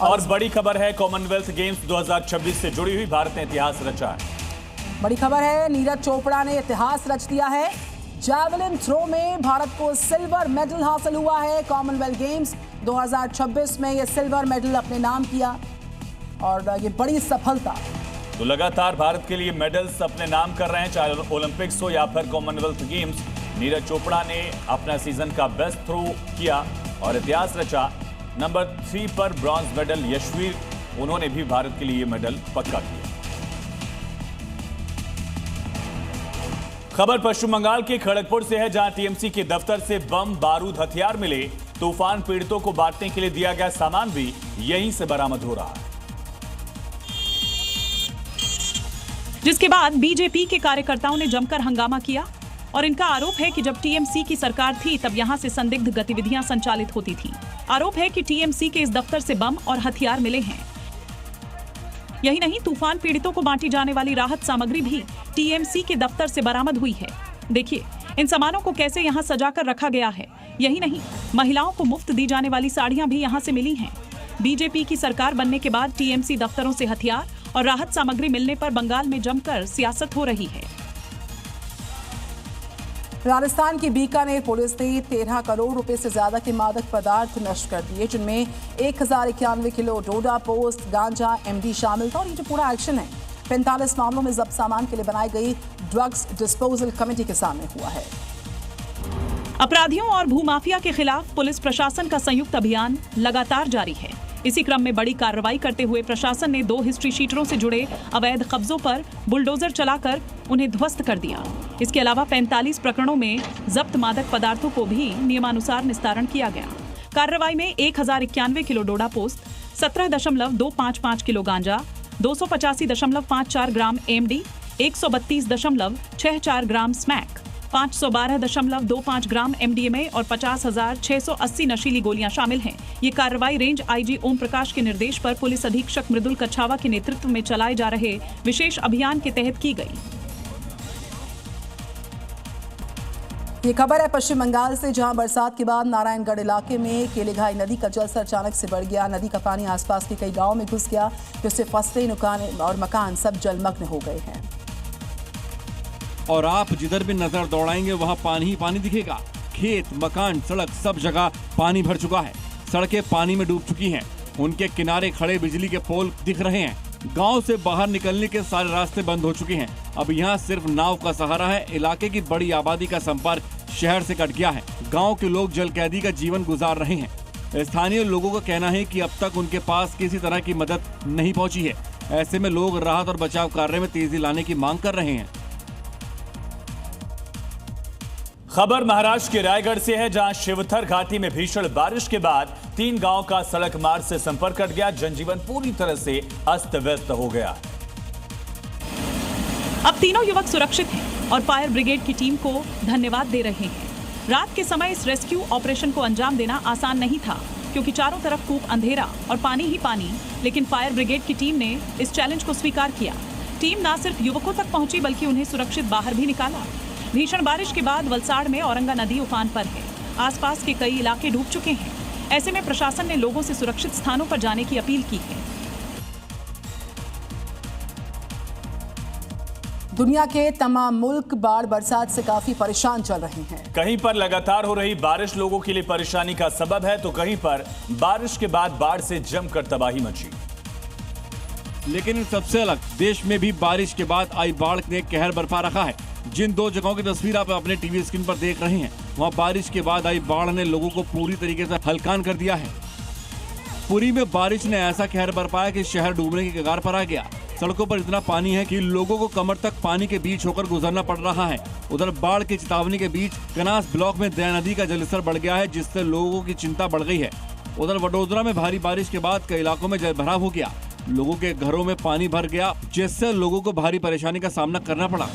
और बड़ी खबर है, कॉमनवेल्थ गेम्स 2026 से जुड़ी हुई भारत ने इतिहास रचा है। बड़ी खबर है, नीरज चोपड़ा ने इतिहास रच दिया है। जैवलिन थ्रो में भारत को सिल्वर मेडल हासिल हुआ है। कॉमनवेल्थ गेम्स 2026 में ये सिल्वर मेडल अपने नाम किया और ये बड़ी सफलता। तो लगातार भारत के लिए मेडल्स अपने नाम कर रहे हैं, चाहे ओलंपिक्स हो या फिर कॉमनवेल्थ गेम्स। नीरज चोपड़ा ने अपना सीजन का बेस्ट थ्रो किया और इतिहास रचा। नंबर 3 पर ब्रॉन्ज मेडल यशवीर, उन्होंने भी भारत के लिए मेडल पक्का किया। खबर पश्चिम बंगाल के खड़गपुर से है, जहां टीएमसी के दफ्तर से बम, बारूद, हथियार मिले। तूफान पीड़ितों को बांटने के लिए दिया गया सामान भी यहीं से बरामद हो रहा है। जिसके बाद बीजेपी के कार्यकर्ताओं ने जमकर हंगामा किया और इनका आरोप है कि जब टीएमसी की सरकार थी तब यहां से संदिग्ध गतिविधियां संचालित होती थी। आरोप है कि टीएमसी के इस दफ्तर से बम और हथियार मिले हैं। यही नहीं, तूफान पीड़ितों को बांटी जाने वाली राहत सामग्री भी टीएमसी के दफ्तर से बरामद हुई है। देखिए इन सामानों को कैसे यहाँ सजाकर रखा गया है। यही नहीं, महिलाओं को मुफ्त दी जाने वाली साड़ियां भी यहाँ से मिली हैं। बीजेपी की सरकार बनने के बाद टीएमसी दफ्तरों से हथियार और राहत सामग्री मिलने पर बंगाल में जमकर सियासत हो रही है। राजस्थान की बीकानेर पुलिस ने 13 करोड़ रुपए से ज्यादा के मादक पदार्थ नष्ट कर दिए, जिनमें 1091 किलो डोडा पोस्ट, गांजा, एमडी शामिल था। और ये जो पूरा एक्शन है 45 मामलों में जब्त सामान के लिए बनाई गई ड्रग्स डिस्पोजल कमेटी के सामने हुआ है। अपराधियों और भूमाफिया के खिलाफ पुलिस प्रशासन का संयुक्त अभियान लगातार जारी है। इसी क्रम में बड़ी कार्रवाई करते हुए प्रशासन ने 2 हिस्ट्री शीटरों से जुड़े अवैध कब्जों पर बुलडोजर चलाकर उन्हें ध्वस्त कर दिया। इसके अलावा 45 प्रकरणों में जब्त मादक पदार्थों को भी नियमानुसार निस्तारण किया गया। कार्रवाई में 1091 किलो डोडा पोस्ट, 17.255 किलो गांजा, 285.54 ग्राम एमडी, 132.64 ग्राम स्मैक, 512.25 ग्राम एमडीएमए और 50,680 नशीली गोलियां शामिल हैं। ये कार्रवाई रेंज आईजी ओम प्रकाश के निर्देश पर पुलिस अधीक्षक मृदुल कछावा के नेतृत्व में चलाए जा रहे विशेष अभियान के तहत की गई। ये खबर है पश्चिम बंगाल से, जहां बरसात के बाद नारायणगढ़ इलाके में केलेघाई नदी का जलस्तर अचानक से बढ़ गया। नदी का पानी आसपास के कई गांवों में घुस गया, जिससे फसलें, दुकानें और मकान सब जलमग्न हो गए हैं। और आप जिधर भी नजर दौड़ाएंगे वहाँ पानी ही पानी दिखेगा। खेत, मकान, सड़क सब जगह पानी भर चुका है। सड़कें पानी में डूब चुकी हैं। उनके किनारे खड़े बिजली के पोल दिख रहे हैं। गांव से बाहर निकलने के सारे रास्ते बंद हो चुके हैं। अब यहाँ सिर्फ नाव का सहारा है। इलाके की बड़ी आबादी का संपर्क शहर से कट गया है। गाँव के लोग जलकैदी का जीवन गुजार रहे हैं। स्थानीय लोगों का कहना है कि अब तक उनके पास किसी तरह की मदद नहीं पहुँची है। ऐसे में लोग राहत और बचाव कार्य में तेजी लाने की मांग कर रहे हैं। खबर महाराष्ट्र के रायगढ़ से है, जहां शिवथर घाटी में भीषण बारिश के बाद 3 गांव का सड़क मार्ग से संपर्क कट गया। जनजीवन पूरी तरह से अस्त व्यस्त हो गया। अब तीनों युवक सुरक्षित हैं और फायर ब्रिगेड की टीम को धन्यवाद दे रहे हैं। रात के समय इस रेस्क्यू ऑपरेशन को अंजाम देना आसान नहीं था, क्योंकि चारों तरफ खूब अंधेरा और पानी ही पानी। लेकिन फायर ब्रिगेड की टीम ने इस चैलेंज को स्वीकार किया। टीम न सिर्फ युवकों तक पहुंची बल्कि उन्हें सुरक्षित बाहर भी निकाला। भीषण बारिश के बाद वलसाड़ में औरंगा नदी उफान पर है। आसपास के कई इलाके डूब चुके हैं। ऐसे में प्रशासन ने लोगों से सुरक्षित स्थानों पर जाने की अपील की है। दुनिया के तमाम मुल्क बाढ़ बरसात से काफी परेशान चल रहे हैं। कहीं पर लगातार हो रही बारिश लोगों के लिए परेशानी का सबब है, तो कहीं पर बारिश के बाद बाढ़ से जमकर तबाही मची। लेकिन इन सबसे अलग देश में भी बारिश के बाद आई बाढ़ ने कहर बरपा रखा है। जिन 2 जगहों की तस्वीर आप अपने टीवी स्क्रीन पर देख रहे हैं, वहां बारिश के बाद आई बाढ़ ने लोगों को पूरी तरीके से हलकान कर दिया है। पुरी में बारिश ने ऐसा कहर बरपाया कि शहर डूबने की कगार पर आ गया। सड़कों पर इतना पानी है कि लोगों को कमर तक पानी के बीच होकर गुजरना पड़ रहा है। उधर बाढ़ की चेतावनी के बीच कनास ब्लॉक में दया नदी का जलस्तर बढ़ गया है, जिससे लोगों की चिंता बढ़ गई है। उधर वडोदरा में भारी बारिश के बाद कई इलाकों में जलभराव हो गया। लोगों के घरों में पानी भर गया, जिससे लोगों को भारी परेशानी का सामना करना पड़ा।